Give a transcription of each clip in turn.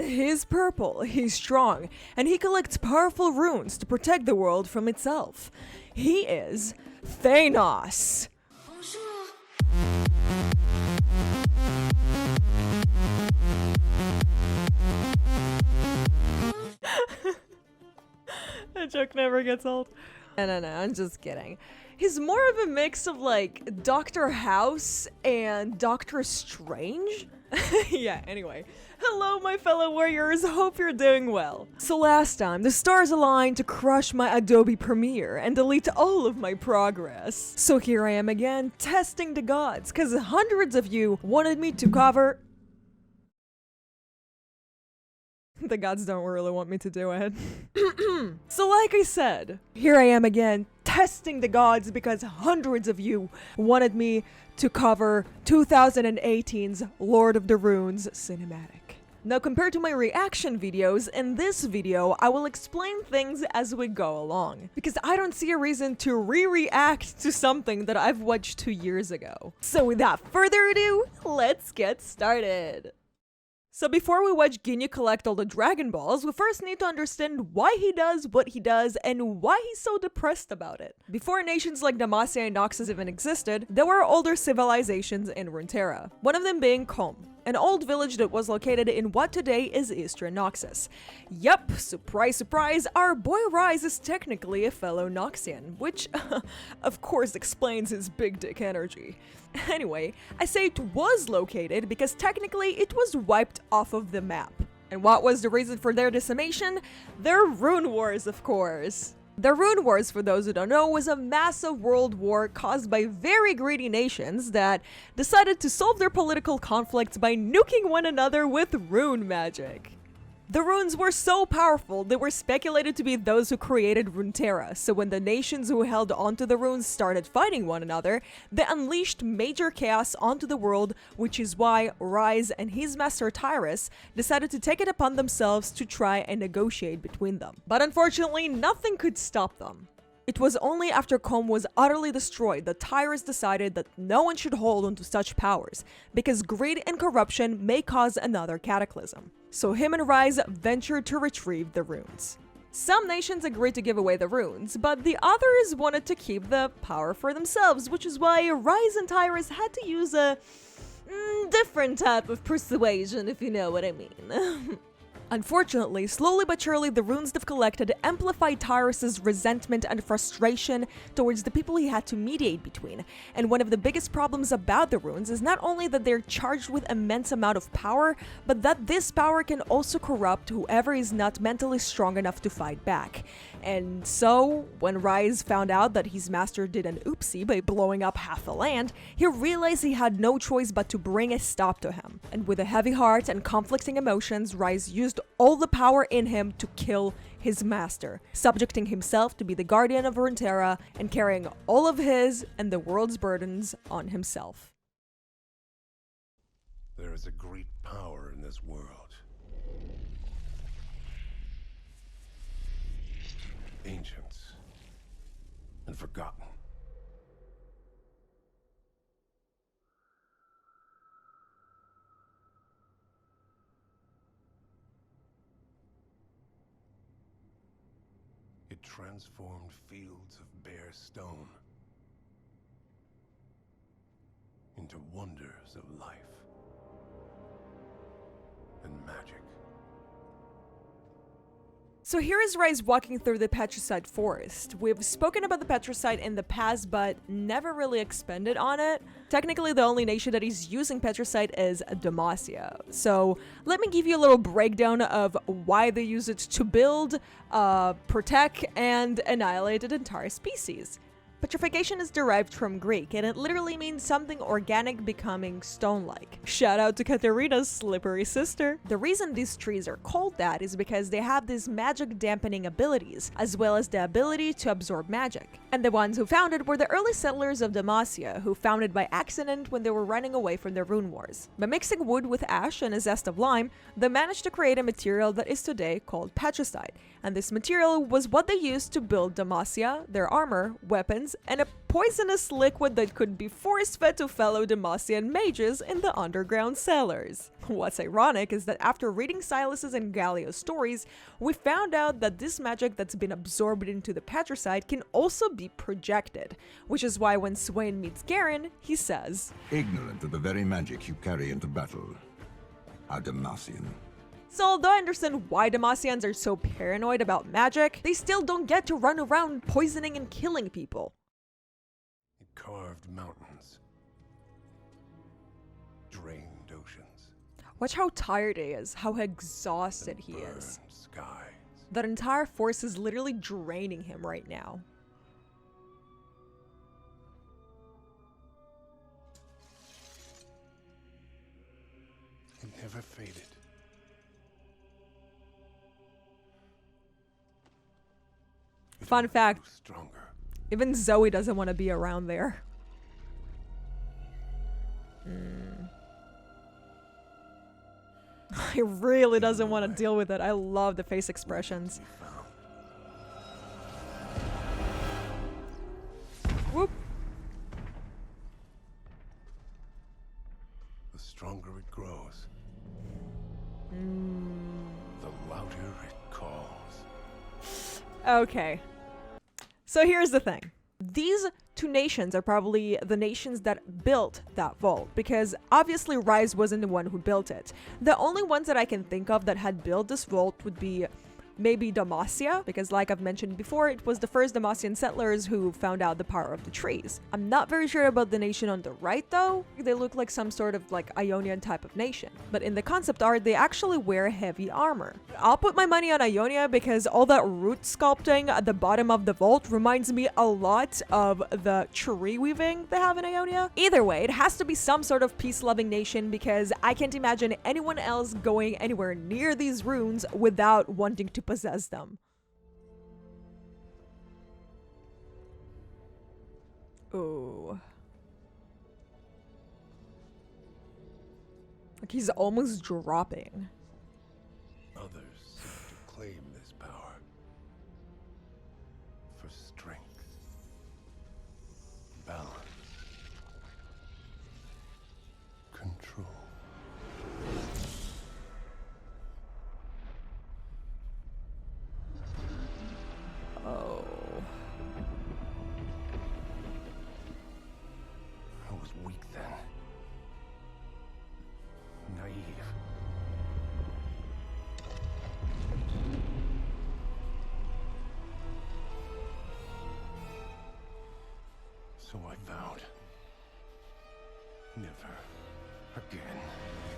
He's purple, he's strong, and he collects powerful runes to protect the world from itself. He is Thanos. That joke never gets old. No, I'm just kidding. He's more of a mix of like Dr. House and Doctor Strange. Yeah, anyway. Hello, my fellow warriors, hope you're doing well. So last time, the stars aligned to crush my Adobe Premiere and delete all of my progress. So here I am again, testing the gods, cause hundreds of you wanted me to cover... The gods don't really want me to do it. So like I said, here I am again, testing the gods because hundreds of you wanted me to cover 2018's Lord of the Runes cinematic. Now compared to my reaction videos, in this video I will explain things as we go along, because I don't see a reason to re-react to something that I've watched 2 years ago. So without further ado, let's get started. So before we watch Ginyu collect all the Dragon Balls, we first need to understand why he does what he does and why he's so depressed about it. Before nations like 𝗬𝗧𝗏 and Noxus even existed, there were older civilizations in Runeterra, one of them being 𝗏𝗏, an old village that was located in what today is Eastern Noxus. Yup, surprise surprise, our boy Ryze is technically a fellow Noxian, which of course explains his big dick energy. Anyway, I say it was located because technically it was wiped off of the map. And what was the reason for their decimation? Their rune wars, of course. The Rune Wars, for those who don't know, was a massive world war caused by very greedy nations that decided to solve their political conflicts by nuking one another with rune magic. The runes were so powerful, they were speculated to be those who created Runeterra, so when the nations who held onto the runes started fighting one another, they unleashed major chaos onto the world, which is why Ryze and his master 𝗬𝘀𝗧 decided to take it upon themselves to try and negotiate between them. But unfortunately, nothing could stop them. It was only after 𝗏𝗏 was utterly destroyed that 𝗬𝗬𝗏 decided that no one should hold onto such powers, because greed and corruption may cause another cataclysm. So him and Ryze ventured to retrieve the runes. Some nations agreed to give away the runes, but the others wanted to keep the power for themselves, which is why Ryze and 𝗬𝗬𝗏 had to use a different type of persuasion, if you know what I mean. Unfortunately, slowly but surely the runes they've collected amplified 𝗬𝗬𝗏's resentment and frustration towards the people he had to mediate between, and one of the biggest problems about the runes is not only that they're charged with immense amount of power, but that this power can also corrupt whoever is not mentally strong enough to fight back. And so, when Ryze found out that his master did an oopsie by blowing up half the land, he realized he had no choice but to bring a stop to him. And with a heavy heart and conflicting emotions, Ryze used all the power in him to kill his master, subjecting himself to be the guardian of Runeterra and carrying all of his and the world's burdens on himself. There is a great power in this world. Ancient and forgotten. It transformed fields of bare stone into wonders of life and magic. So here is Ryze walking through the Petricite forest. We've spoken about the Petricite in the past, but never really expanded on it. Technically, the only nation that is using Petricite is 𝗬𝗬𝗏. So let me give you a little breakdown of why they use it to build, protect, and annihilate an entire species. Petrification is derived from Greek, and it literally means something organic becoming stone-like. Shout out to Katarina's slippery sister. The reason these trees are called that is because they have these magic dampening abilities, as well as the ability to absorb magic. And the ones who found it were the early settlers of 𝗬𝗏𝗏, who found it by accident when they were running away from the rune wars. By mixing wood with ash and a zest of lime, they managed to create a material that is today called Petricite. And this material was what they used to build 𝗬𝗏𝗏, their armor, weapons, elements, and a poisonous liquid that could be force-fed to fellow Demacian mages in the underground cellars. What's ironic is that after reading Silas's and Gallia's stories, we found out that this magic that's been absorbed into the Petricite can also be projected, which is why when Swain meets Garen, he says, "Ignorant of the very magic you carry into battle, a Demacian." So although I understand why Demacians are so paranoid about magic, they still don't get to run around poisoning and killing people. It carved mountains, drained oceans, Watch how tired he is, how exhausted he burned is. skies. That entire force is literally draining him right now. It never faded. Fun fact, Stronger. even Zoe doesn't want to be around there. He really doesn't want to deal with it. I love the face expressions. Whoop. The stronger it grows, the louder it calls. Okay. So here's the thing. These two nations are probably the nations that built that vault, because obviously Ryze wasn't the one who built it. The only ones that I can think of that had built this vault would be maybe Demacia, because like I've mentioned before, it was the first Demacian settlers who found out the power of the trees. I'm not very sure about the nation on the right though. They look like some sort of like Ionian type of nation. But in the concept art, they actually wear heavy armor. I'll put my money on Ionia because all that root sculpting at the bottom of the vault reminds me a lot of the tree weaving they have in Ionia. Either way, it has to be some sort of peace-loving nation because I can't imagine anyone else going anywhere near these runes without wanting to possess them. Ooh. Like he's almost dropping. Others seek to claim this power for strength, balance, control. Oh. I was weak then. Naive. So I vowed. Never again.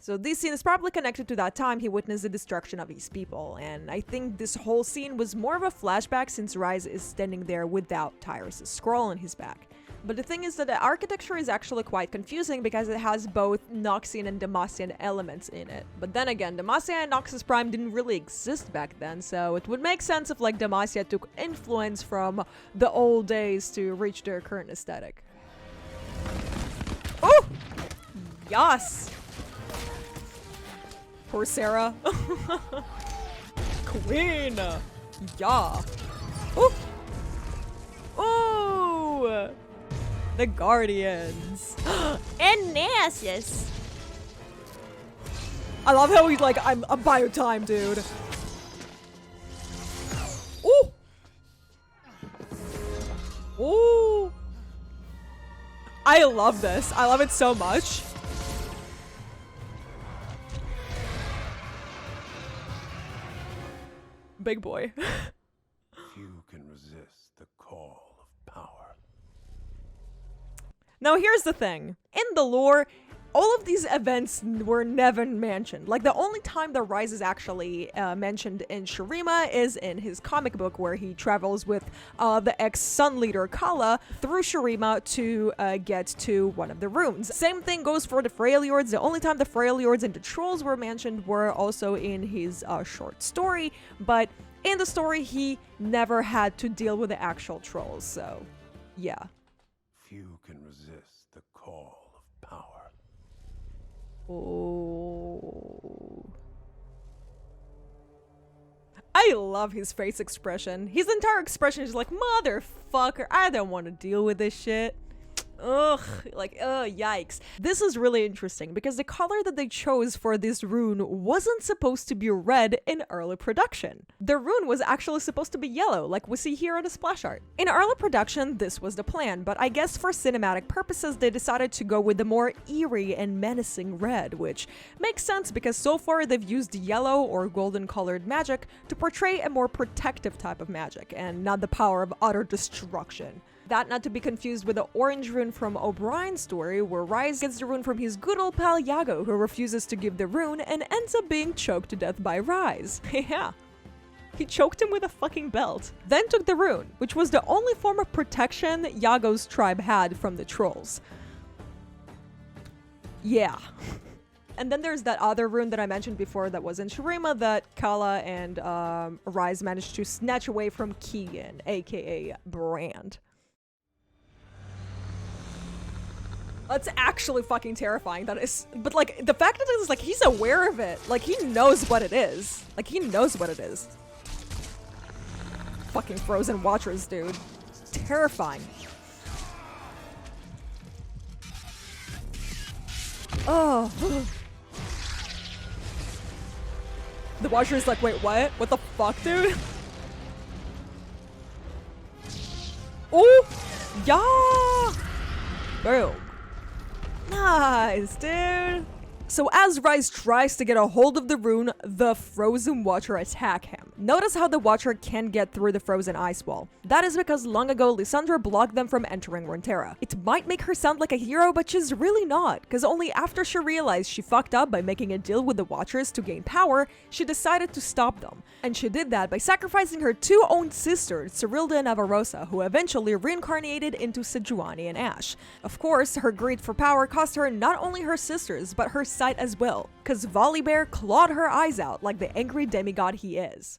So this scene is probably connected to that time he witnessed the destruction of his people, and I think this whole scene was more of a flashback since Ryze is standing there without Tyrus' scroll on his back. But the thing is that the architecture is actually quite confusing because it has both Noxian and Demacian elements in it. But then again, Demacia and Noxus Prime didn't really exist back then, so it would make sense if like Demacia took influence from the old days to reach their current aesthetic. Oh! Yes! Poor Sarah. Queen! Yeah! Ooh! Ooh! The Guardians. And Nasus! I love how he's like, I'm by your time, dude. Ooh! Ooh! I love this. I love it so much. Big boy. Few can resist the call of power. Now here's the thing. In the lore, all of these events were never mentioned. Like the only time that Ryze is actually mentioned in Shurima is in his comic book where he travels with the ex-Sun Leader Kala through Shurima to get to one of the runes. Same thing goes for the Freljords. The only time the Freljords and the Trolls were mentioned were also in his short story, but in the story he never had to deal with the actual Trolls, so yeah. Few can resist the call of power. Oh. I I love his face expression. His entire expression is like, motherfucker, I don't want to deal with this shit. Ugh, like, yikes. This is really interesting because the color that they chose for this rune wasn't supposed to be red in early production. The rune was actually supposed to be yellow, like we see here on the splash art. In early production, this was the plan, but I guess for cinematic purposes, they decided to go with the more eerie and menacing red, which makes sense because so far they've used yellow or golden colored magic to portray a more protective type of magic and not the power of utter destruction. That not to be confused with the orange rune from O'Brien's story, where Ryze gets the rune from his good old pal Iago, who refuses to give the rune and ends up being choked to death by Ryze. Yeah. He choked him with a fucking belt. Then took the rune, which was the only form of protection Iago's tribe had from the trolls. Yeah. And then there's that other rune that I mentioned before that was in Shurima that Kala and Ryze managed to snatch away from Keegan, aka Brand. That's actually fucking terrifying. That is, but like the fact that it's like he's aware of it, like he knows what it is. Like he knows what it is. Fucking frozen watchers, dude. It's terrifying. Oh. The watcher's like, wait, what? What the fuck, dude? Oh, yeah. Boom. Nice, dude. So as Ryze tries to get a hold of the rune, the frozen watcher attack him. Notice how the watcher can't get through the frozen ice wall. That is because long ago Lysandra blocked them from entering Runeterra. It might make her sound like a hero, but she's really not, because only after she realized she fucked up by making a deal with the watchers to gain power, she decided to stop them. And she did that by sacrificing her two own sisters, Serylda and Avarosa, who eventually reincarnated into Sejuani and Ashe. Of course, her greed for power cost her not only her sisters, but her sight as well, because Volibear clawed her eyes out like the angry demigod he is.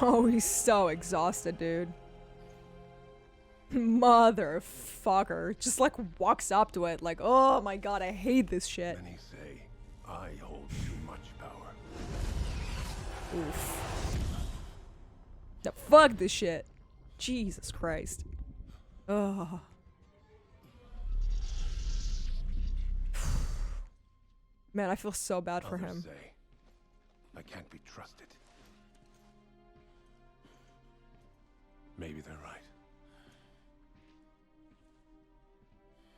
Oh, he's so exhausted, dude. Motherfucker. Just like walks up to it like, oh my god, I hate this shit. Many say, I hold too much power. Oof. No, fuck this shit. Jesus Christ. Ugh. Man, I feel so bad for him. Say, I can't be trusted. Maybe they're right.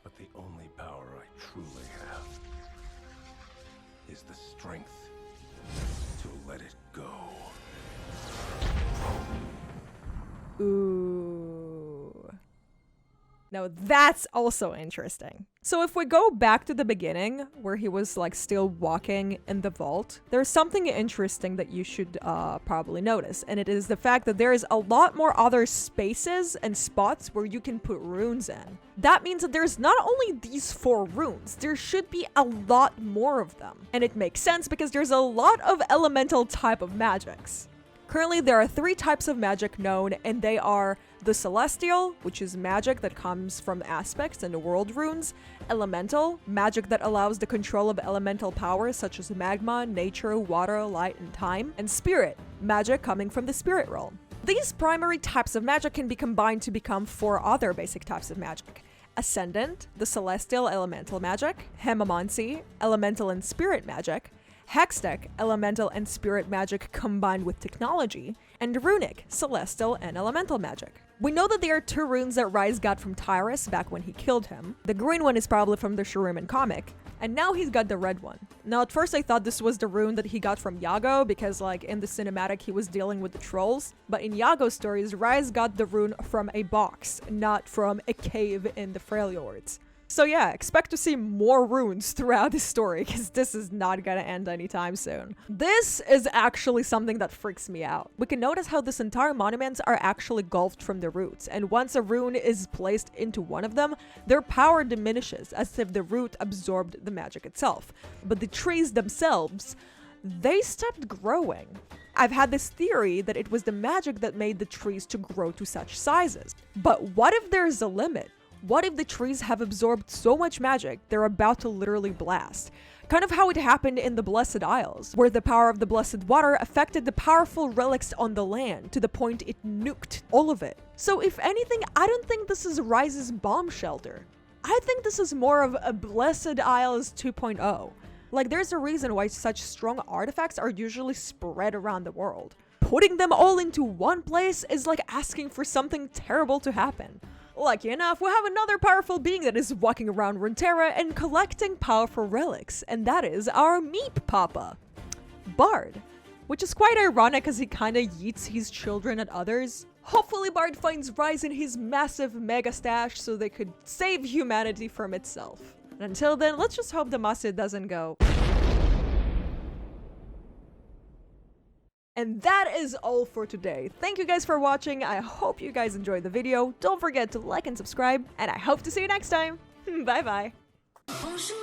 But the only power I truly have is the strength to let it go. Ooh. Now that's also interesting. So if we go back to the beginning where he was like still walking in the vault, there's something interesting that you should probably notice, and it is the fact that there is a lot more other spaces and spots where you can put runes in. That means that there's not only these 4 runes, there should be a lot more of them. And it makes sense because there's a lot of elemental type of magics. Currently, there are 3 types of magic known, and they are the Celestial, which is magic that comes from aspects and world runes, Elemental, magic that allows the control of elemental powers such as magma, nature, water, light, and time, and Spirit, magic coming from the spirit realm. These primary types of magic can be combined to become 4 other basic types of magic. Ascendant, the Celestial Elemental magic, 𝗵𝗵𝗻𝗄𝗙, Elemental and Spirit magic, Hextech, elemental and spirit magic combined with technology, and Runic, celestial and elemental magic. We know that there are 2 runes that Ryze got from Tyrus back when he killed him. The green one is probably from the Shuriman comic, and now he's got the red one. Now at first I thought this was the rune that he got from Iago because like in the cinematic he was dealing with the trolls, but in Iago's stories Ryze got the rune from a box, not from a cave in the Freljords. So yeah, expect to see more runes throughout this story because this is not gonna end anytime soon. This is actually something that freaks me out. We can notice how this entire monuments are actually engulfed from the roots, and once a rune is placed into one of them, their power diminishes as if the root absorbed the magic itself. But the trees themselves, they stopped growing. I've had this theory that it was the magic that made the trees to grow to such sizes. But what if there's a limit? What if the trees have absorbed so much magic they're about to literally blast? Kind of how it happened in the Blessed Isles, where the power of the blessed water affected the powerful relics on the land to the point it nuked all of it. So if anything, I don't think this is Ryze's bomb shelter. I think this is more of a Blessed Isles 2.0. Like, there's a reason why such strong artifacts are usually spread around the world. Putting them all into one place is like asking for something terrible to happen. Lucky enough, we have another powerful being that is walking around Runeterra and collecting powerful relics, and that is our 𝗵𝗵𝗍𝗶, Bard. Which is quite ironic as he kinda yeets his children at others. Hopefully Bard finds Ryze in his massive mega stash so they could save humanity from itself. And until then, let's just hope the 𝗵𝗍𝗍 doesn't go. And that is all for today. Thank you guys for watching. I hope you guys enjoyed the video. Don't forget to like and subscribe, and I hope to see you next time. Bye bye. Bonjour.